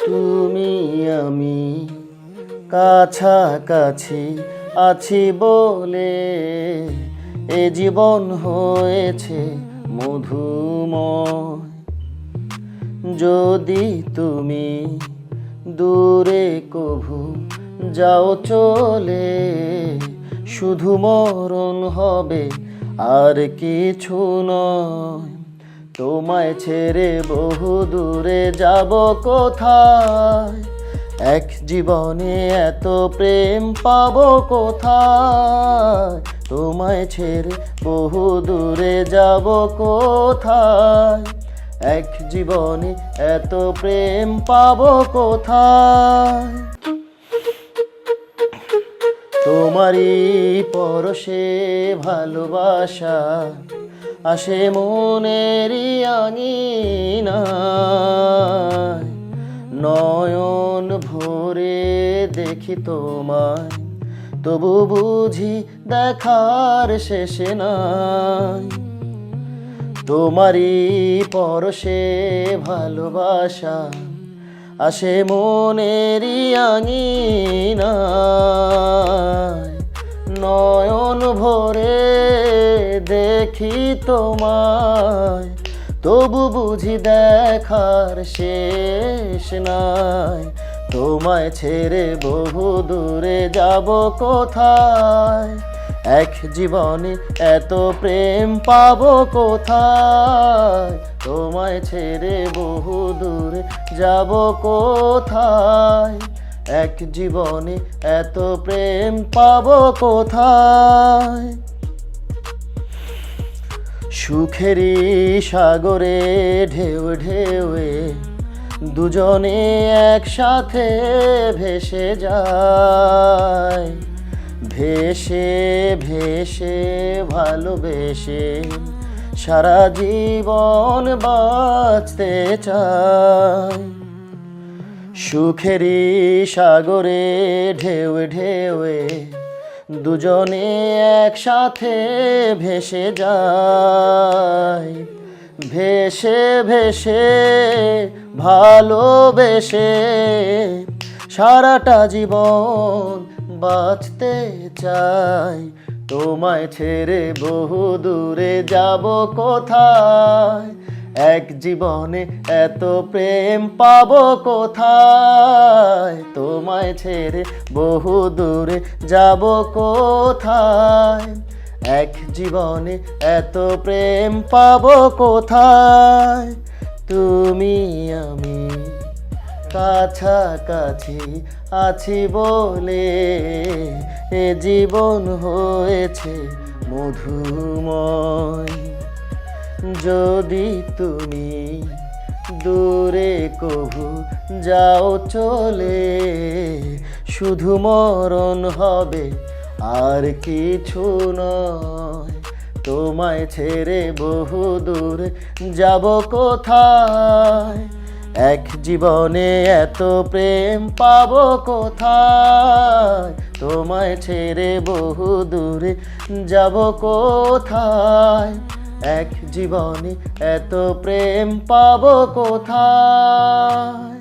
তুমি আমি কাছাকাছি আছি বলে এ জীবন হয়েছে মধুময়। যদি তুমি দূরে কভু যাও চলে, শুধু মরণ হবে আর কিছু নয়। তোমায় ছেড়ে বহু দূরে যাব কোথায়, এক জীবনে এত প্রেম পাবো কোথায়। তোমায় ছেড়ে বহু দূরে যাব কোথায়, এক জীবনে এত প্রেম পাবো কোথায়। তোমারই পরশে ভালোবাসা আসে মনেরই আঙিনায়। নয়ন ভরে দেখি তোমায়, তবু বুঝি দেখার শেষে নাই। তোমারই পরশে ভালোবাসা আসে মনেরই আঙিনায়। নয়ন ভরে দেখি তোমায়, তবু বুঝি দেখার শেষ নাই। তোমায় ছেড়ে বহু দূরে যাব কোথায়, এক জীবনে এত প্রেম পাবো কোথায়। তোমায় ছেড়ে বহু দূরে যাব কোথায়, এক জীবনে এত প্রেম পাবো কোথায়। সুখেরই সাগরে ঢেউ ঢেউয়ে দুজনে একসাথে ভেসে যায়। ভেসে ভেসে ভালোবেসে সারা জীবন বাঁচতে চাই। সুখেরই সাগরে ঢেউ ঢেউয়ে দুজনে একসাথে ভেসে যায়। ভেসে ভেসে ভালোবেসে সারাটা জীবন বাঁচতে চাই। তোমায় ছেড়ে বহু দূরে যাব কোথায়, এক জীবনে এত প্রেম পাবো কোথায়। তোমায় ছেড়ে বহু দূরে যাব কোথায়, এক জীবনে এত প্রেম পাবো কোথায়। তুমি আমি কাছাকাছি আছি বলে এ জীবন হয়েছে মধুময়। যদি তুমি দূরে কভু যাও চলে, শুধু মরণ হবে আর কিছু নয়। তোমায় ছেড়ে বহু দূরে যাব কোথায়, এক জীবনে এত প্রেম পাবো কোথায়। তোমায় ছেড়ে বহু দূরে যাব কোথায়, এক জীবনে এত প্রেম পাবো কোথায়।